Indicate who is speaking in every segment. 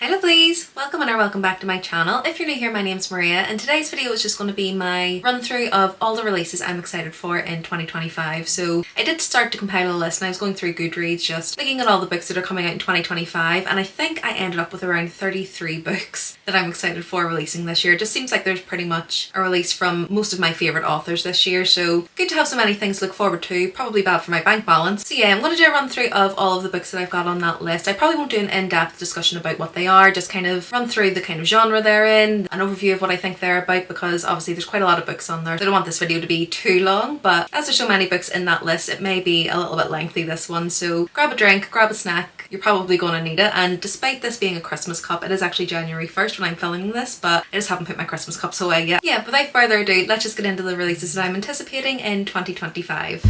Speaker 1: Hi lovelies! Welcome or welcome back to my channel. If you're new here, my name's Maria and today's video is just going to be my run through of all the releases I'm excited for in 2025. So I did start to compile a list and I was going through Goodreads just looking at all the books that are coming out in 2025, and I think I ended up with around 33 books that I'm excited for releasing this year. It just seems like there's pretty much a release from most of my favourite authors this year, so good to have so many things to look forward to. Probably bad for my bank balance. So yeah, I'm going to do a run through of all of the books that I've got on that list. I probably won't do an in-depth discussion about what they are, just kind of run through the kind of genre they're in, an overview of what I think they're about, because obviously there's quite a lot of books on there. I don't want this video to be too long, but as there's so many books in that list, it may be a little bit lengthy, this one. So grab a drink, grab a snack, you're probably going to need it. And despite this being a Christmas cup, it is actually January 1st when I'm filming this, but I just haven't put my Christmas cups away yet. Yeah, without further ado, let's just get into the releases that I'm anticipating in 2025.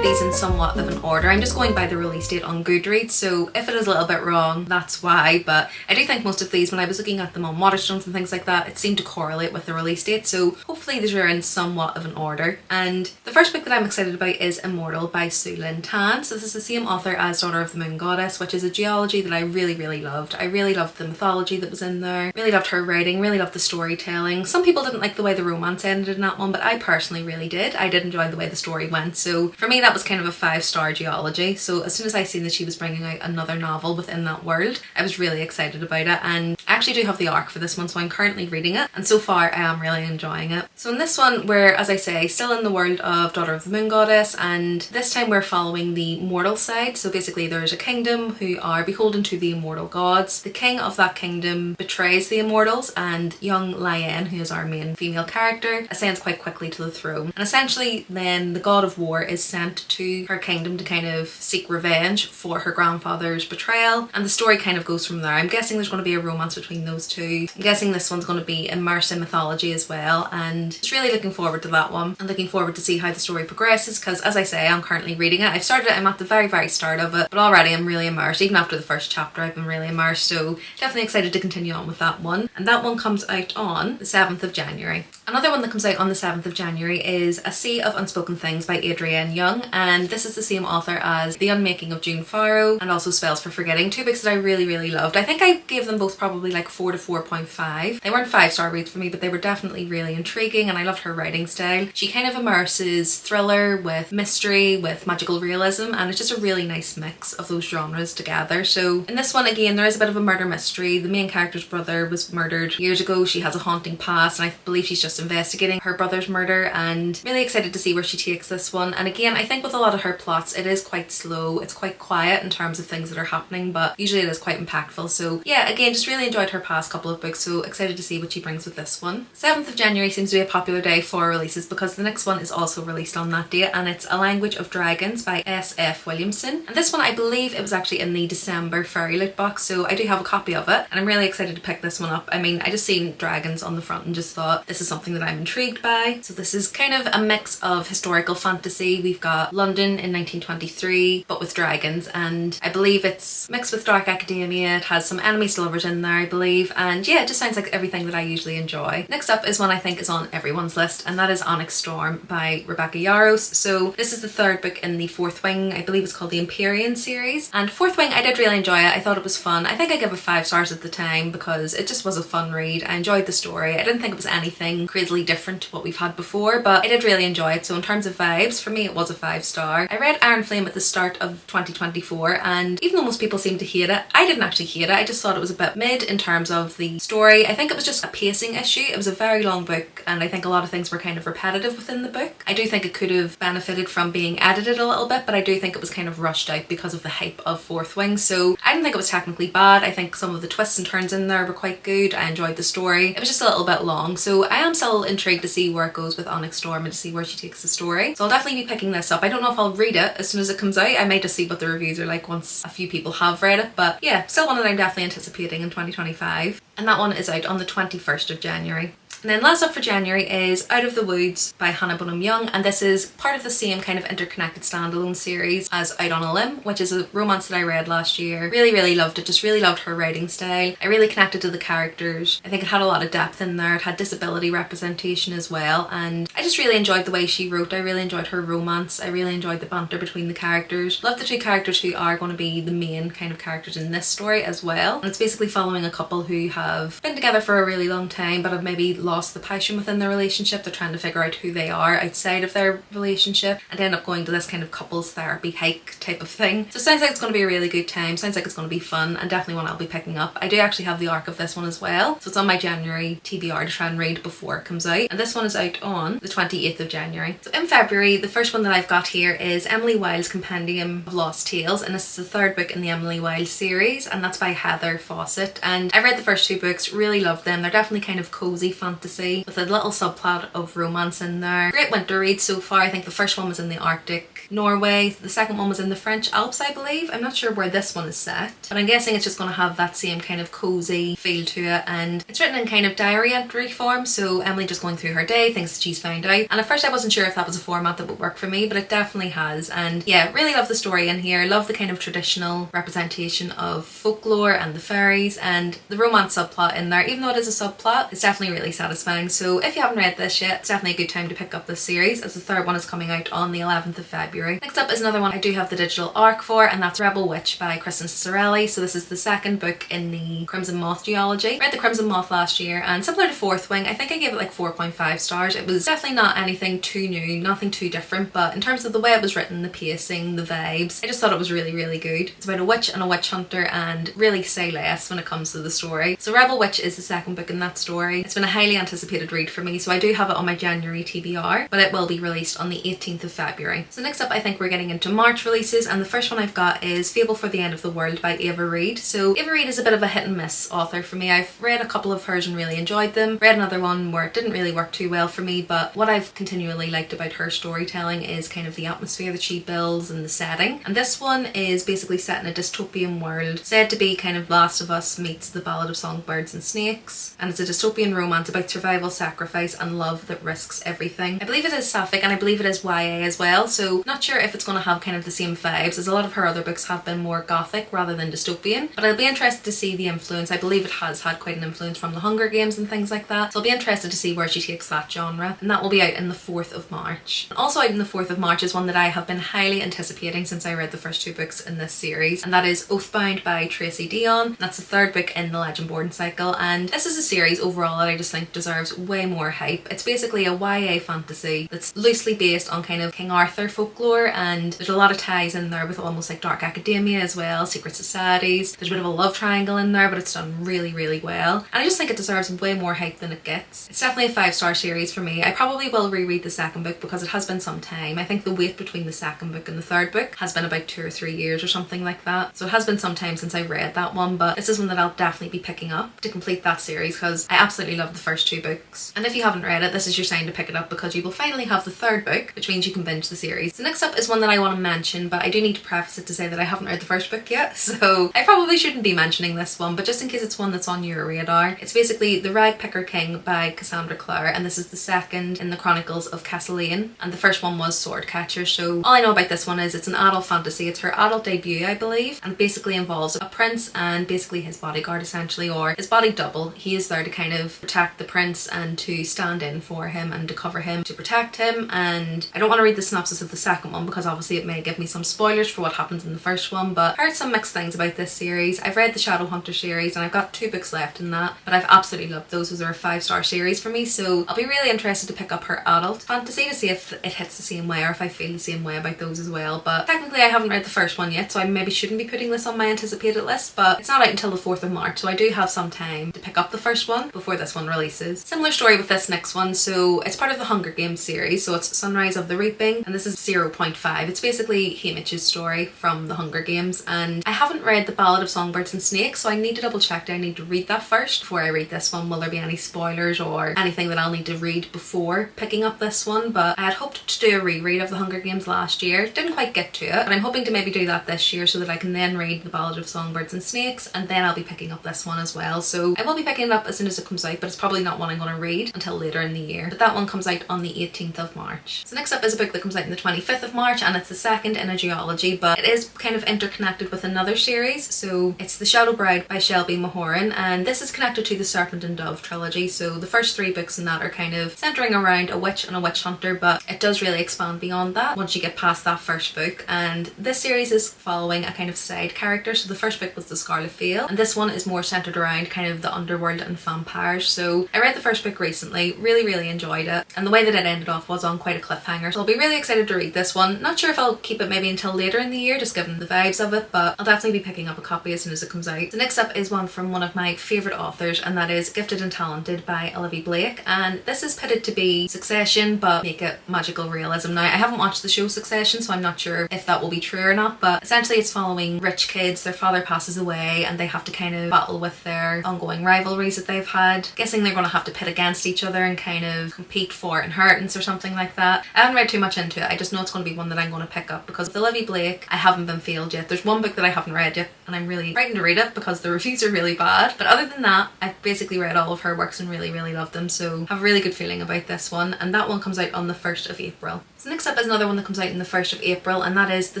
Speaker 1: In somewhat of an order. I'm just going by the release date on Goodreads, so if it is a little bit wrong, that's why, but I do think most of these, when I was looking at them on Waterstones and things like that, it seemed to correlate with the release date, so hopefully these are in somewhat of an order. And the first book that I'm excited about is Immortal by Sue Lynn Tan. So this is the same author as Daughter of the Moon Goddess, which is a duology that I really loved. I really loved the mythology that was in there, really loved her writing, really loved the storytelling. Some people didn't like the way the romance ended in that one, but I personally really did. I did enjoy the way the story went, so for me that was kind of a 5-star duology. So as soon as I seen that she was bringing out another novel within that world, I was really excited about it, and I actually do have the arc for this one, so I'm currently reading it, and so far I am really enjoying it. So in this one, we're, as I say, still in the world of Daughter of the Moon Goddess, and this time we're following the mortal side. So basically there's a kingdom who are beholden to the immortal gods. The king of that kingdom betrays the immortals, and young Lyanne, who is our main female character, ascends quite quickly to the throne. And essentially then the god of war is sent to her kingdom to kind of seek revenge for her grandfather's betrayal, and the story kind of goes from there. I'm guessing there's going to be a romance between those two. I'm guessing this one's going to be immersed in mythology as well, and just really looking forward to that one and looking forward to see how the story progresses, because as I say, I'm currently reading it. I've started it, I'm at the very start of it, but already I'm really immersed. Even after the first chapter I've been really immersed, so definitely excited to continue on with that one. And that one comes out on the 7th of January. Another one that comes out on the 7th of January is A Sea of Unspoken Things by Adrienne Young, and this is the same author as The Unmaking of June Farrow and also Spells for Forgetting, two books that I really loved. I think I gave them both probably like 4 to 4.5. They weren't 5-star reads for me, but they were definitely really intriguing, and I loved her writing style. She kind of immerses thriller with mystery with magical realism, and it's just a really nice mix of those genres together. So in this one, again, there is a bit of a murder mystery. The main character's brother was murdered years ago. She has a haunting past, and I believe she's just investigating her brother's murder, and really excited to see where she takes this one. And again, I think with a lot of her plots, it is quite slow. It's quite quiet in terms of things that are happening, but usually it is quite impactful. So yeah, again, just really enjoyed her past couple of books, so excited to see what she brings with this one. 7th of January seems to be a popular day for releases because the next one is also released on that date, and it's A Language of Dragons by S.F. Williamson. And this one, I believe it was actually in the December fairy loot box, so I do have a copy of it, and I'm really excited to pick this one up. I mean, I just seen dragons on the front and just thought this is something that I'm intrigued by. So this is kind of a mix of historical fantasy. We've got London in 1923, but with dragons, and I believe it's mixed with dark academia. It has some enemies to lovers in there, I believe, and yeah, it just sounds like everything that I usually enjoy. Next up is one I think is on everyone's list, and that is Onyx Storm by Rebecca Yarros. So this is the third book in the Fourth Wing. I believe it's called the Empyrean series, and Fourth Wing, I did really enjoy it. I thought it was fun. I think I gave it 5 stars at the time because it just was a fun read. I enjoyed the story. I didn't think it was anything crazily different to what we've had before, but I did really enjoy it. So in terms of vibes, for me it was a 5-star. I read Iron Flame at the start of 2024, and even though most people seem to hate it, I didn't actually hate it. I just thought it was a bit mid in terms of the story. I think it was just a pacing issue. It was a very long book, and I think a lot of things were kind of repetitive within the book. I do think it could have benefited from being edited a little bit, but I do think it was kind of rushed out because of the hype of Fourth Wing. So I didn't think it was technically bad. I think some of the twists and turns in there were quite good. I enjoyed the story. It was just a little bit long, so I am still intrigued to see where it goes with Onyx Storm and to see where she takes the story. So I'll definitely be picking this up. I don't know if I'll read it as soon as it comes out. I might just see what the reviews are like once a few people have read it, but yeah, still one that I'm definitely anticipating in 2025. And that one is out on the 21st of January. And then last up for January is Out of the Woods by Hannah Bonham Young, and this is part of the same kind of interconnected standalone series as Out on a Limb, which is a romance that I read last year. Really loved it, just really loved her writing style. I really connected to the characters. I think it had a lot of depth in there. It had disability representation as well, and I just really enjoyed the way she wrote. I really enjoyed her romance. I really enjoyed the banter between the characters. Love the two characters who are going to be the main kind of characters in this story as well. And it's basically following a couple who have been together for a really long time but have maybe lost the passion within their relationship. They're trying to figure out who they are outside of their relationship and end up going to this kind of couples therapy hike type of thing. So it sounds like it's going to be a really good time. Sounds like it's going to be fun and definitely one I'll be picking up. I do actually have the arc of this one as well, so it's on my January TBR to try and read before it comes out, and this one is out on the 28th of January. So in February, the first one that I've got here is Emily Wilde's Compendium of Lost Tales, and this is the third book in the Emily Wilde series, and that's by Heather Fawcett. And I read the first two books, really loved them. They're definitely kind of cozy fantasy with a little subplot of romance in there. Great winter read so far. I think the first one was in the Arctic, Norway. The second one was in the French Alps, I believe. I'm not sure where this one is set, but I'm guessing it's just going to have that same kind of cozy feel to it, and it's written in kind of diary entry form, so Emily just going through her day, things that she's found out. And at first I wasn't sure if that was a format that would work for me, but it definitely has. And yeah, really love the story in here. Love the kind of traditional representation of folklore and the fairies, and the romance subplot in there. Even though it is a subplot, it's definitely really satisfying. So if you haven't read this yet, it's definitely a good time to pick up this series, as the third one is coming out on the 11th of February. Next up is another one I do have the digital arc for, and that's Rebel Witch by Kristen Cicerelli. So this is the second book in the Crimson Moth duology. Read the Crimson Moth last year, and similar to Fourth Wing, I think I gave it like 4.5 stars. It was definitely not anything too new, nothing too different, but in terms of the way it was written, the pacing, the vibes, I just thought it was really good. It's about a witch and a witch hunter, and really say less when it comes to the story. So Rebel Witch is the second book in that story. It's been a highly anticipated read for me, so I do have it on my January TBR, but it will be released on the 18th of February. So next up, I think we're getting into March releases, and the first one I've got is Fable for the End of the World by Ava Reid. So Ava Reid is a bit of a hit and miss author for me. I've read a couple of hers and really enjoyed them. Read another one where it didn't really work too well for me, but what I've continually liked about her storytelling is kind of the atmosphere that she builds and the setting. And this one is basically set in a dystopian world, said to be kind of Last of Us meets The Ballad of Songbirds and Snakes, and it's a dystopian romance about survival, sacrifice and love that risks everything. I believe it is sapphic, and I believe it is YA as well, so not sure if it's going to have kind of the same vibes, as a lot of her other books have been more gothic rather than dystopian, but I'll be interested to see the influence. I believe it has had quite an influence from the Hunger Games and things like that, so I'll be interested to see where she takes that genre, and that will be out in the 4th of March. And also out in the 4th of March is one that I have been highly anticipating since I read the first two books in this series, and that is Oathbound by Tracy Deonn. That's the third book in the Legendborn cycle, and this is a series overall that I just think deserves way more hype. It's basically a YA fantasy that's loosely based on kind of King Arthur folklore, and there's a lot of ties in there with almost like dark academia as well, secret societies. There's a bit of a love triangle in there, but it's done really well, and I just think it deserves way more hype than it gets. It's definitely a 5-star series for me. I probably will reread the second book because it has been some time. I think the wait between the second book and the third book has been about 2 or 3 years or something like that, so it has been some time since I read that one, but this is one that I'll definitely be picking up to complete that series because I absolutely love the first two books. And if you haven't read it, this is your sign to pick it up because you will finally have the third book, which means you can binge the series. So next up is one that I want to mention, but I do need to preface it to say that I haven't read the first book yet, so I probably shouldn't be mentioning this one, but just in case it's one that's on your radar, it's basically The Ragpicker King by Cassandra Clare, and this is the second in the Chronicles of Castlane, and the first one was Swordcatcher. So all I know about this one is it's an adult fantasy. It's her adult debut, I believe, and basically involves a prince and basically his bodyguard essentially, or his body double. He is there to kind of protect the prince and to stand in for him and to cover him, to protect him. And I don't want to read the synopsis of the second one because obviously it may give me some spoilers for what happens in the first one, but I heard some mixed things about this series. I've read the Shadowhunter series and I've got 2 books left in that, but I've absolutely loved those. Those are a 5-star series for me, so I'll be really interested to pick up her adult fantasy to see if it hits the same way or if I feel the same way about those as well. But technically I haven't read the first one yet, so I maybe shouldn't be putting this on my anticipated list, but it's not out until the 4th of March, so I do have some time to pick up the first one before this one releases. Similar story with this next one, so it's part of the Hunger Games series, so it's Sunrise of the Reaping, and this is 0.5. It's basically Haymitch's story from the Hunger Games, and I haven't read The Ballad of Songbirds and Snakes, so I need to double check. I need to read that first before I read this one. Will there be any spoilers or anything that I'll need to read before picking up this one? But I had hoped to do a reread of the Hunger Games last year. Didn't quite get to it, but I'm hoping to maybe do that this year so that I can then read The Ballad of Songbirds and Snakes, and then I'll be picking up this one as well. So I will be picking it up as soon as it comes out, but it's probably not one I'm going to read until later in the year, but that one comes out on the 18th of March. So next up is a book that comes out on the 25th of March, and it's the second in a duology, but it is kind of interconnected with another series. So it's The Shadow Bride by Shelby Mahoran, and this is connected to the Serpent and Dove trilogy. So the first 3 books in that are kind of centering around a witch and a witch hunter, but it does really expand beyond that once you get past that first book. And this series is following a kind of side character. So the first book was The Scarlet Veil, and this one is more centered around kind of the underworld and vampires. So I read the first book recently, really enjoyed it, and the way that it ended off was on quite a cliffhanger. So I'll be really excited to read this one. Not sure if I'll keep it maybe until later in the year, just given the vibes of it, but I'll definitely be picking up a copy as soon as it comes out. So next up is one from one of my favourite authors, and that is Gifted and Talented by Olivia Blake, and this is pitted to be Succession but make it magical realism. Now, I haven't watched the show Succession, so I'm not sure if that will be true or not, but essentially it's following rich kids. Their father passes away and they have to kind of battle with their ongoing rivalries that they've had. Guessing they're going to have to pit against each other and kind of compete for inheritance or something like that. I haven't read too much into it, I just know it's going to be one that I'm going to pick up because with Olivia Blake I haven't been failed yet. There's one book that I haven't read yet and I'm really frightened to read it because the reviews are really bad, but other than that I've basically read all of her works and really loved them, so I have a really good feeling about this one, and that one comes out on the 1st of April. So next up is another one that comes out on the 1st of April, and that is The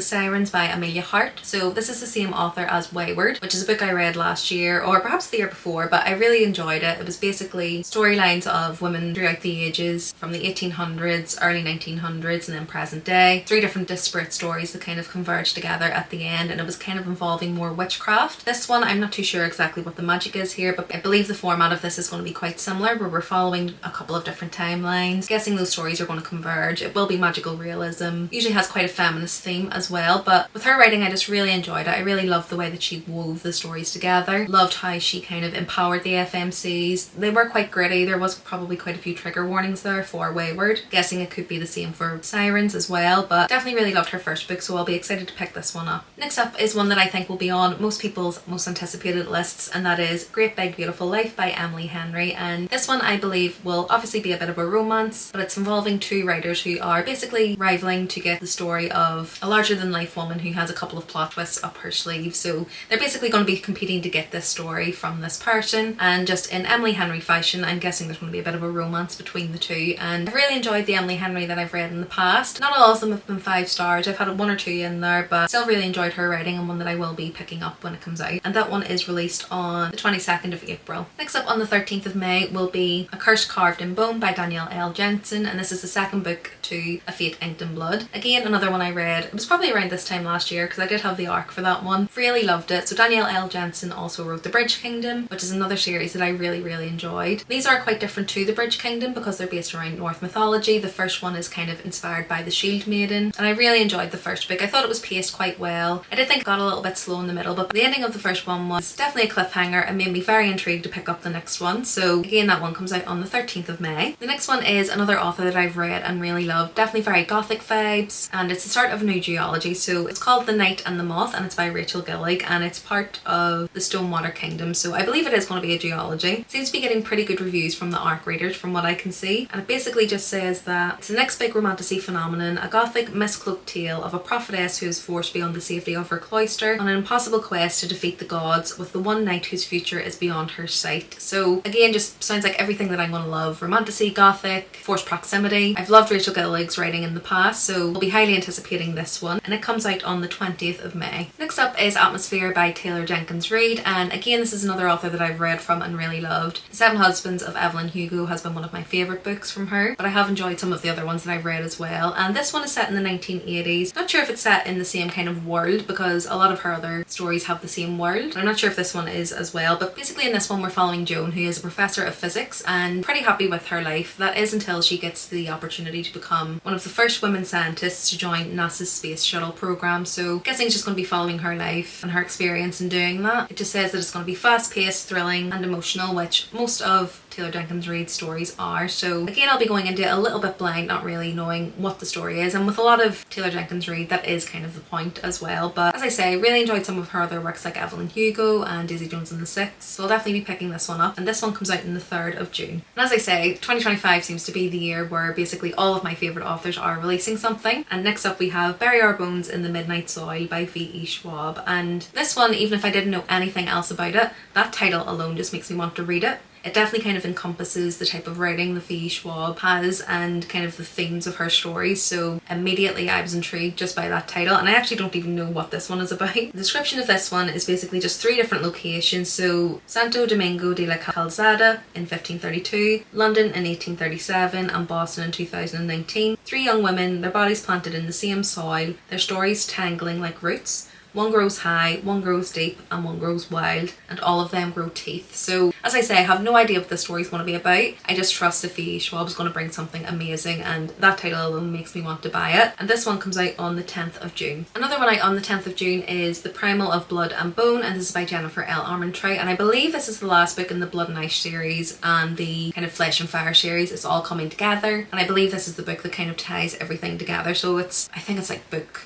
Speaker 1: Sirens by Amelia Hart. So this is the same author as Wayward, which is a book I read last year or perhaps the year before, but I really enjoyed it. It was basically storylines of women throughout the ages from the 1800s, early 1900s, and then present day. 3 different disparate stories that kind of converged together at the end, and it was kind of involving more witchcraft. This one I'm not too sure exactly what the magic is here, but I believe the format of this is going to be quite similar, where we're following a couple of different timelines. Guessing those stories are going to converge. It will be magical realism. Usually has quite a feminist theme as well, but with her writing I just really enjoyed it. I really loved the way that she wove the stories together. Loved how she kind of empowered the FMCs. They were quite gritty. There was probably quite a few trigger warnings there for Wayward. Guessing it could be the same for Sirens as well, but definitely really loved her first book, so I'll be excited to pick this one up. Next up is one that I think will be on most people's most anticipated lists, and that is Great Big Beautiful Life by Emily Henry, and this one I believe will obviously be a bit of a romance, but it's involving 2 writers who are basically rivaling to get the story of a larger than life woman who has a couple of plot twists up her sleeve. So they're basically going to be competing to get this story from this person, and just in Emily Henry fashion I'm guessing there's going to be a bit of a romance between the 2, and I've really enjoyed the Emily Henry that I've read in the past. Not all of them have been 5 stars, I've had 1 or 2 in there, but still really enjoyed her writing, and one that I will be picking up when it comes out, and that one is released on the 22nd of April. Next up on the 13th of May will be A Curse Carved in Bone by Danielle L. Jensen, and this is the second book to A Fate Inked in Blood. Again, another one I read, it was probably around this time last year because I did have the arc for that one. Really loved it. So Danielle L. Jensen also wrote The Bridge Kingdom, which is another series that I really enjoyed. These are quite different to The Bridge Kingdom because they're based around Norse mythology. The first one is kind of inspired by the Shield Maiden, and I really enjoyed the first book. I thought it was paced quite well. I did think it got a little bit slow in the middle, but the ending of the first one was definitely a cliffhanger and made me very intrigued to pick up the next one. So again, that one comes out on the 13th of May. The next one is another author that I've read and really loved. Definitely very gothic vibes, and it's the start of a new duology. So it's called The Night and the Moth, and it's by Rachel Gillig, and it's part of the Stonewater Kingdom. So I believe it is going to be a duology. It seems to be getting pretty good reviews from the ARC readers from what I can see, and it basically just says that it's the next big romantasy phenomenon, a gothic miscloaked tale of a prophetess who is forced beyond the safety of her cloister on an impossible quest to defeat the gods with the one knight whose future is beyond her sight. So again, just sounds like everything that I'm going to love. Romantasy, gothic, forced proximity. I've loved Rachel Gillig's writing in the past, so I'll be highly anticipating this one, and it comes out on the 20th of May. Next up is Atmosphere by Taylor Jenkins Reid, and again this is another author that I've read from and really loved. The Seven Husbands of Evelyn Hugo has been one of my favourite books from her, but I have enjoyed some of the other ones that I've read as well, and this one is set in the 1980s. Not sure if it's set in the same kind of world because a lot of her other stories have the same world. I'm not sure if this one is as well, but basically in this one we're following Joan, who is a professor of physics and pretty happy with her life. That is until she gets the opportunity to become one of the first women scientists to join NASA's space shuttle program. So guessing it's just going to be following her life and her experience in doing that. It just says that it's going to be fast paced, thrilling and emotional, which most of Taylor Jenkins Reid's stories are. So again, I'll be going into it a little bit blind, not really knowing what the story is, and with a lot of Taylor Jenkins Reid that is kind of the point as well. But as I say, really enjoyed some of her other works like Evelyn Hugo and Daisy Jones and the Six, so I'll definitely be picking this one up, and this one comes out on the 3rd of June. And as I say, 2025 seems to be the year where basically all of my favourite authors are releasing something. And next up we have Bury Our Bones in the Midnight Soil by V.E. Schwab, and this one, even if I didn't know anything else about it, that title alone just makes me want to read it. it definitely kind of encompasses the type of writing the Fee Schwab has and kind of the themes of her stories. So immediately I was intrigued just by that title, and I actually don't even know what this one is about. The description of this one is basically just 3 different locations. So Santo Domingo de la Calzada in 1532, London in 1837, and Boston in 2019. 3 young women, their bodies planted in the same soil, their stories tangling like roots. One grows high, one grows deep, and one grows wild, and all of them grow teeth. So, as I say, I have no idea what this story is going to be about. I just trust that Fee Schwab is going to bring something amazing, and that title alone makes me want to buy it. And this one comes out on the 10th of June. Another one out on the 10th of June is The Primal of Blood and Bone, and this is by Jennifer L. Armentrout, and I believe this is the last book in the Blood and Ice series and the kind of Flesh and Fire series. It's all coming together, and I believe this is the book that kind of ties everything together. So I think it's like book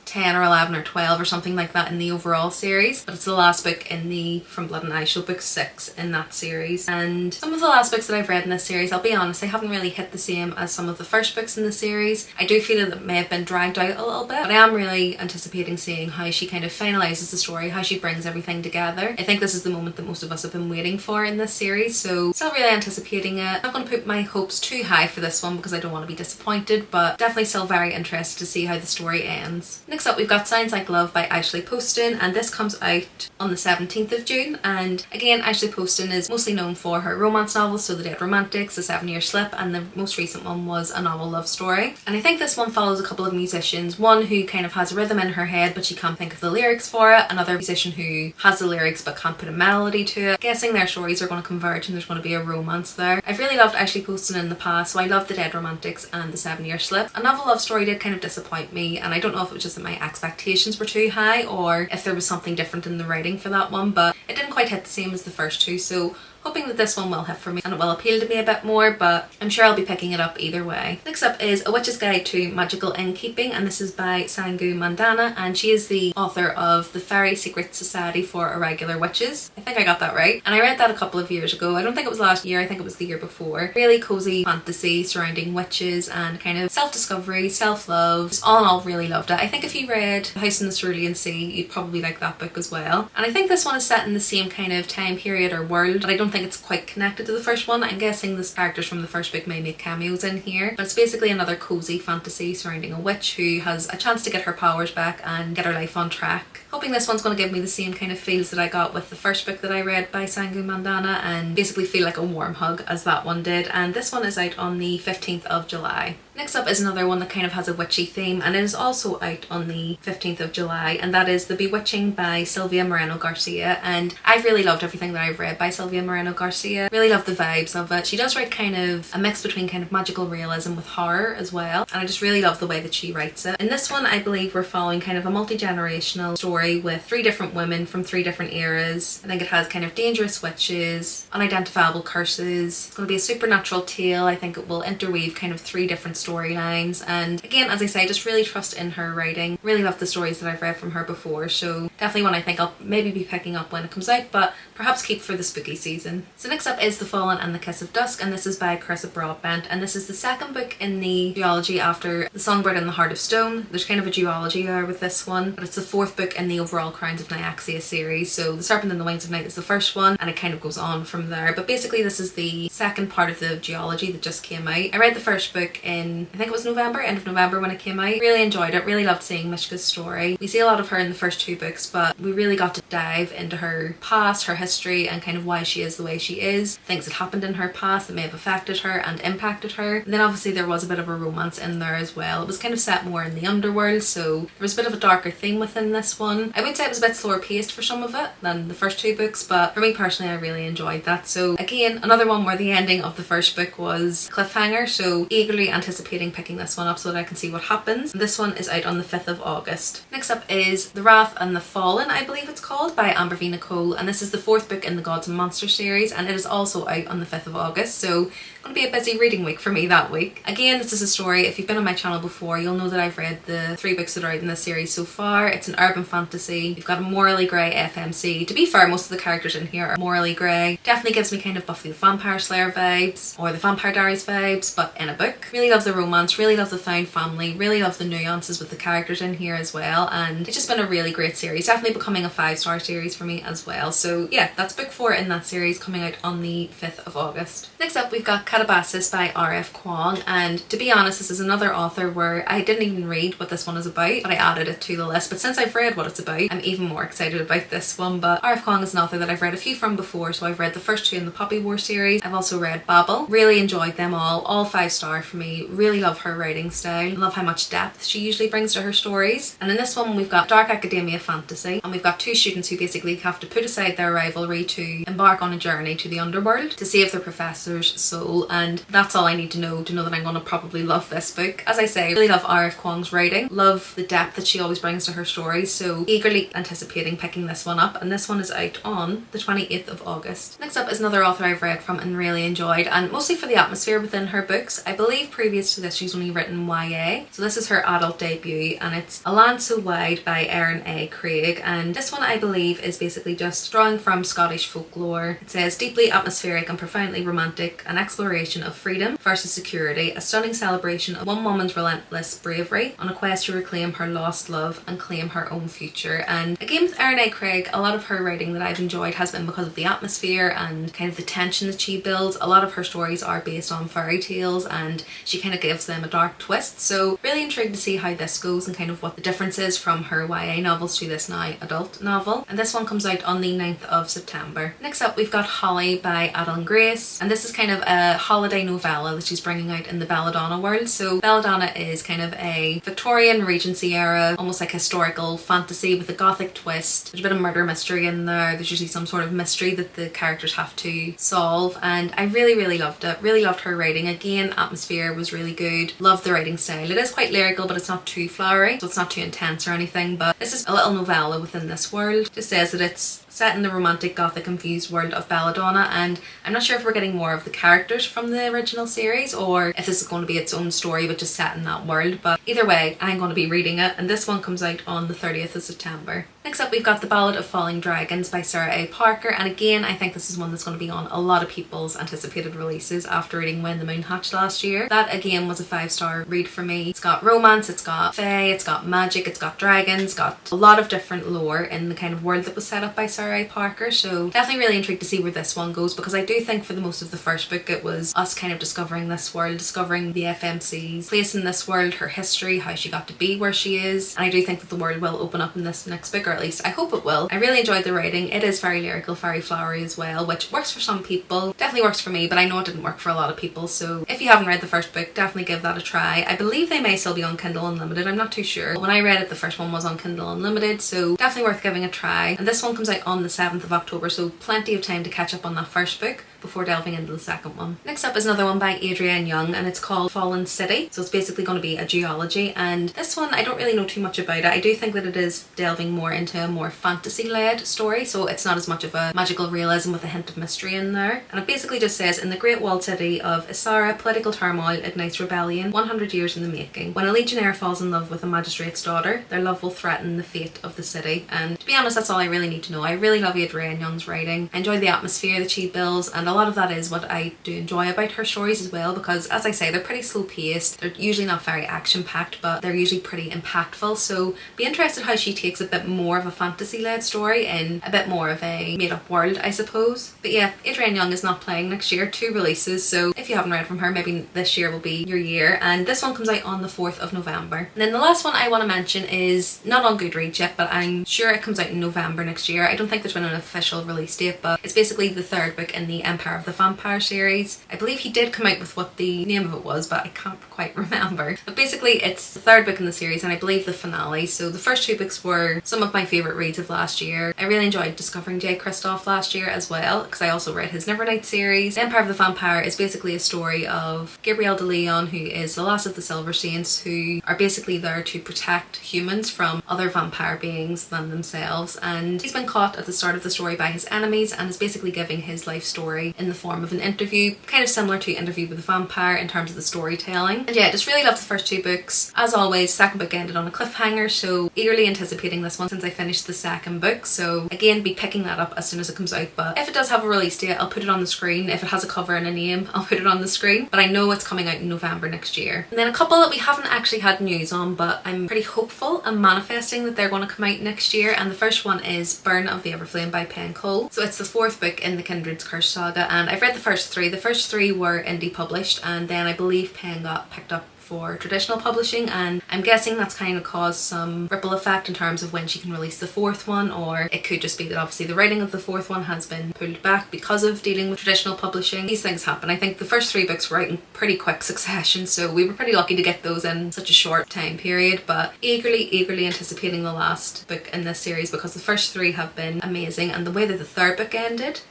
Speaker 1: 10 or 11 or 12 or something like that in the overall series, but it's the last book in the From Blood and Ice, so book 6 in that series. And some of the last books that I've read in this series, I'll be honest, they haven't really hit the same as some of the first books in the series. I do feel that it may have been dragged out a little bit, but I am really anticipating seeing how she kind of finalises the story, how she brings everything together. I think this is the moment that most of us have been waiting for in this series, so still really anticipating it. I'm not going to put my hopes too high for this one because I don't want to be disappointed, but definitely still very interested to see how the story ends. Next up, we've got Sounds Like Love by Ashley Poston, and this comes out on the 17th of June. And again, Ashley Poston is mostly known for her romance novels, so The Dead Romantics, The 7-Year Slip, and the most recent one was A Novel Love Story. And I think this one follows a couple of musicians, one who kind of has a rhythm in her head but she can't think of the lyrics for it, another musician who has the lyrics but can't put a melody to it. I'm guessing their stories are going to converge and there's going to be a romance there. I've really loved Ashley Poston in the past, so I loved The Dead Romantics and The 7-Year Slip. A Novel Love Story did kind of disappoint me, and I don't know if it was just that my expectations were too high or if there was something different in the writing for that one, but it didn't quite hit the same as the first two, so hoping that this one will hit for me and it will appeal to me a bit more, but I'm sure I'll be picking it up either way. Next up is A Witch's Guide to Magical Innkeeping, and this is by Sangu Mandana, and she is the author of The Fairy Secret Society for Irregular Witches. I think I got that right. And I read that a couple of years ago. I don't think it was last year, I think it was the year before. Really cozy fantasy surrounding witches and kind of self-discovery, self-love. Just all in all, really loved it. I think if you read House in the Cerulean Sea, you'd probably like that book as well. And I think this one is set in the same kind of time period or world, but I don't think it's quite connected to the first one. I'm guessing the characters from the first book may make cameos in here, but it's basically another cozy fantasy surrounding a witch who has a chance to get her powers back and get her life on track. Hoping this one's going to give me the same kind of feels that I got with the first book that I read by Sangu Mandana and basically feel like a warm hug as that one did, and this one is out on the 15th of July. Next up is another one that kind of has a witchy theme, and it is also out on the 15th of July, and that is The Bewitching by Sylvia Moreno Garcia. And I've really loved everything that I've read by Sylvia Moreno Garcia. Really love the vibes of it. She does write kind of a mix between kind of magical realism with horror as well, and I just really love the way that she writes it. In this one, I believe we're following kind of a multi-generational story with 3 different women from 3 different eras. I think it has kind of dangerous witches, unidentifiable curses. It's going to be a supernatural tale. I think it will interweave kind of 3 different storylines, and again, as I say, I just really trust in her writing. Really love the stories that I've read from her before, so definitely one I think I'll maybe be picking up when it comes out, but perhaps keep for the spooky season. So next up is The Fallen and the Kiss of Dusk, and this is by Carissa Broadbent, and this is the second book in the duology after The Songbird and the Heart of Stone. There's kind of a duology there with this one, but it's the 4th book in the overall Crowns of Nyaxia series. So The Serpent and the Wings of Night is the first one, and it kind of goes on from there, but basically this is the second part of the duology that just came out. I read the first book in, I think it was November, end of November when it came out. Really enjoyed it, really loved seeing Mishka's story. We see a lot of her in the first 2 books, but we really got to dive into her past, her history, and kind of why she is the way she is, things that happened in her past that may have affected her and impacted her. And then obviously there was a bit of a romance in there as well. It was kind of set more in the underworld, so there was a bit of a darker theme within this one. I would say it was a bit slower paced for some of it than the first 2 books, but for me personally I really enjoyed that. So again, another one where the ending of the first book was cliffhanger, so eagerly anticipating picking this one up so that I can see what happens. This one is out on the 5th of August. Next up is The Wrath and the Fallen, I believe it's called, by Amber V. Nicole, and this is the 4th book in the Gods and Monsters series, and it is also out on the 5th of August, so going to be a busy reading week for me that week. Again, this is a story, if you've been on my channel before, you'll know that I've read the 3 books that are out in this series so far. It's an urban fantasy. You've got a morally grey FMC. To be fair, most of the characters in here are morally grey. Definitely gives me kind of Buffy the Vampire Slayer vibes, or the Vampire Diaries vibes, but in a book. Really love the romance, really love the found family, really love the nuances with the characters in here as well, and it's just been a really great series. Definitely becoming a 5-star series for me as well. So yeah, that's book 4 in that series, coming out on the 5th of August. Next up, we've got Catabasis by R.F. Kuang, and to be honest, this is another author where I didn't even read what this one is about, but I added it to the list. But since I've read what it's about, I'm even more excited about this one. But R.F. Kuang is an author that I've read a few from before, so I've read the first 2 in the Poppy War series. I've also read Babel. Really enjoyed them all 5-star for me. Really love her writing style. Love how much depth she usually brings to her stories. And in this one, we've got dark academia fantasy, and we've got 2 students who basically have to put aside their rivalry to embark on a journey to the underworld to save their professor's soul. And that's all I need to know that I'm going to probably love this book. As I say, really love R.F. Kuang's writing. Love the depth that she always brings to her stories, so eagerly anticipating picking this one up. And this one is out on the 28th of August. Next up is another author I've read from and really enjoyed, and mostly for the atmosphere within her books. I believe previous to this she's only written YA, so this is her adult debut, and it's A Land So Wide by Erin A. Craig. And this one, I believe, is basically just drawing from Scottish folklore. It says, deeply atmospheric and profoundly romantic, an exploration of freedom versus security, a stunning celebration of one woman's relentless bravery on a quest to reclaim her lost love and claim her own future. And again, with Erin A. Craig, a lot of her writing that I've enjoyed has been because of the atmosphere and kind of the tension that she builds. A lot of her stories are based on fairy tales, and she kind of gives them a dark twist, so really intrigued to see how this goes and kind of what the difference is from her YA novels to this now adult novel. And this one comes out on the 9th of September. Next up, we've got Holly by Adeline Grace, and this is kind of a holiday novella that she's bringing out in the Belladonna world. So Belladonna is kind of a Victorian Regency era, almost like historical fantasy with a gothic twist. There's a bit of murder mystery in there. There's usually some sort of mystery that the characters have to solve, and I really loved it. Really loved her writing. Again, atmosphere was really good. Loved the writing style. It is quite lyrical, but it's not too flowery, so it's not too intense or anything. But this is a little novella within this world. It just says that it's set in the romantic gothic infused world of Belladonna, and I'm not sure if we're getting more of the characters from the original series or if this is going to be its own story but just set in that world. But either way, I'm going to be reading it, and this one comes out on the 30th of September. Next up, we've got The Ballad of Falling Dragons by Sarah A. Parker, and again, I think this is one that's going to be on a lot of people's anticipated releases after reading When the Moon Hatched last year. That again was a 5-star read for me. It's got romance, it's got fae, it's got magic, it's got dragons, it's got a lot of different lore in the kind of world that was set up by Sarah A. Parker, so definitely really intrigued to see where this one goes, because I do think for the most of the first book it was us kind of discovering this world, discovering the FMC's place in this world, her history, how she got to be where she is, and I do think that the world will open up in this next book, or at least I hope it will. I really enjoyed the writing. It is very lyrical, very flowery as well, which works for some people. Definitely works for me, but I know it didn't work for a lot of people, so if you haven't read the first book, definitely give that a try. I believe they may still be on Kindle Unlimited, I'm not too sure. When I read it, the first one was on Kindle Unlimited, so definitely worth giving a try. And this one comes out on the 7th of October, so plenty of time to catch up on that first book before delving into the second one. Next up is another one by Adrienne Young, and it's called Fallen City. So it's basically going to be a geology, and this one I don't really know too much about it. I do think that it is delving more into a more fantasy-led story, so it's not as much of a magical realism with a hint of mystery in there. And it basically just says, in the great walled city of Isara, political turmoil ignites rebellion 100 years in the making. When a legionnaire falls in love with a magistrate's daughter, their love will threaten the fate of the city. And to be honest, that's all I really need to know. I really love Adrienne Young's writing. I enjoy the atmosphere that she builds, and a lot of that is what I do enjoy about her stories as well, because as I say, they're pretty slow paced. They're usually not very action packed, but they're usually pretty impactful, so be interested how she takes a bit more of a fantasy led story in a bit more of a made up world, I suppose. But yeah, Adrienne Young is not playing next year, 2 releases, so if you haven't read from her, maybe this year will be your year. And this one comes out on the 4th of November. And then the last one I want to mention is not on Goodreads yet, but I'm sure it comes out in November next year. I don't think there's been an official release date, but it's basically the 3rd book in the Empire of the Vampire series. I believe he did come out with what the name of it was, but I can't quite remember. But basically it's the 3rd book in the series, and I believe the finale. So the first 2 books were some of my favourite reads of last year. I really enjoyed discovering Jay Kristoff last year as well, because I also read his Nevernight series. The Empire of the Vampire is basically a story of Gabrielle de Leon, who is the last of the Silver Saints, who are basically there to protect humans from other vampire beings than themselves. And he's been caught at the start of the story by his enemies, and is basically giving his life story something in the form of an interview, kind of similar to Interview with a Vampire in terms of the storytelling. And yeah, just really loved the first 2 books. As always, second book ended on a cliffhanger, so eagerly anticipating this one since I finished the second book. So again, be picking that up as soon as it comes out, but if it does have a release date, I'll put it on the screen. If it has a cover and a name, I'll put it on the screen, but I know it's coming out in November next year. And then a couple that we haven't actually had news on, but I'm pretty hopeful and manifesting that they're going to come out next year. And the first one is Burn of the Everflame by Penn Cole. So it's the 4th book in the Kindred's Curse saga, and I've read the first 3. The first 3 were indie published, and then I believe Penn got picked up for traditional publishing, and I'm guessing that's kind of caused some ripple effect in terms of when she can release the 4th one, or it could just be that obviously the writing of the 4th one has been pulled back because of dealing with traditional publishing. These things happen. I think the first 3 books were out in pretty quick succession, so we were pretty lucky to get those in such a short time period, but eagerly anticipating the last book in this series because the first 3 have been amazing, and the way that the 3rd book ended,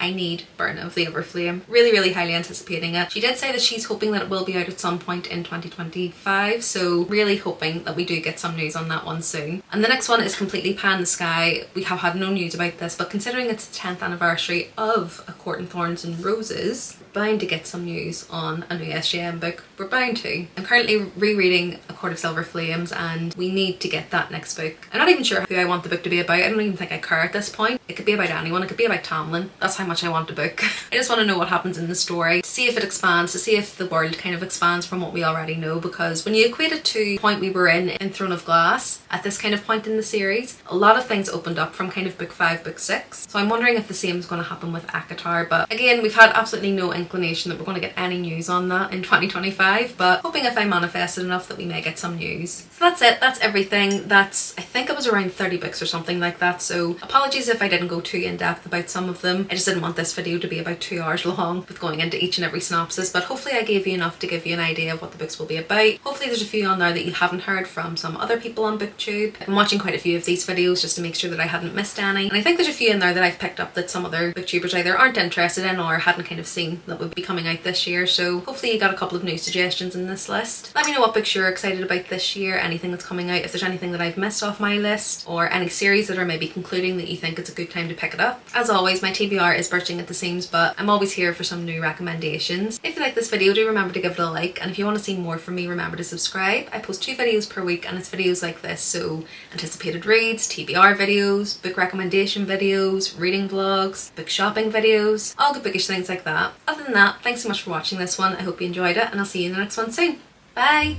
Speaker 1: I need Burn of the Everflame. Really highly anticipating it. She did say that she's hoping that it will be out at some point in 2025, so really hoping that we do get some news on that one soon. And the next one is completely pie in the sky. We have had no news about this, but considering it's the 10th anniversary of A Court in Thorns and Roses, we're bound to get some news on a new SJM book. We're bound to. I'm currently rereading A Court of Silver Flames, and we need to get that next book. I'm not even sure who I want the book to be about. I don't even think I care at this point. It could be about anyone. It could be about Tamlin. That's how much I want a book. I just want to know what happens in the story, to see if it expands, to see if the world kind of expands from what we already know, because when you equate it to the point we were in Throne of Glass, at this kind of point in the series, a lot of things opened up from kind of book 5, book 6. So I'm wondering if the same is going to happen with ACOTAR, but again, we've had absolutely no inclination that we're going to get any news on that in 2025, but hoping if I manifested enough that we may get some news. So that's it. That's everything. I think it was around 30 books or something like that, so apologies if I didn't go too in depth about some of them. I just didn't want this video to be about 2 hours long with going into each and every synopsis, but hopefully I gave you enough to give you an idea of what the books will be about. Hopefully there's a few on there that you haven't heard from some other people on BookTube. I'm watching quite a few of these videos just to make sure that I hadn't missed any, and I think there's a few in there that I've picked up that some other BookTubers either aren't interested in or hadn't kind of seen that would be coming out this year, so hopefully you got a couple of new suggestions in this list. Let me know what books you're excited about this year, anything that's coming out, if there's anything that I've missed off my list, or any series that are maybe concluding that you think it's a good time to pick it up. As always, my TBR is bursting at the seams, but I'm always here for some new recommendations. If you like this video, do remember to give it a like, and if you want to see more from me, remember to subscribe. I post 2 videos per week, and it's videos like this, so anticipated reads, TBR videos, book recommendation videos, reading vlogs, book shopping videos, all good bookish things like that. Other than that, thanks so much for watching this one. I hope you enjoyed it, and I'll see you in the next one soon. Bye!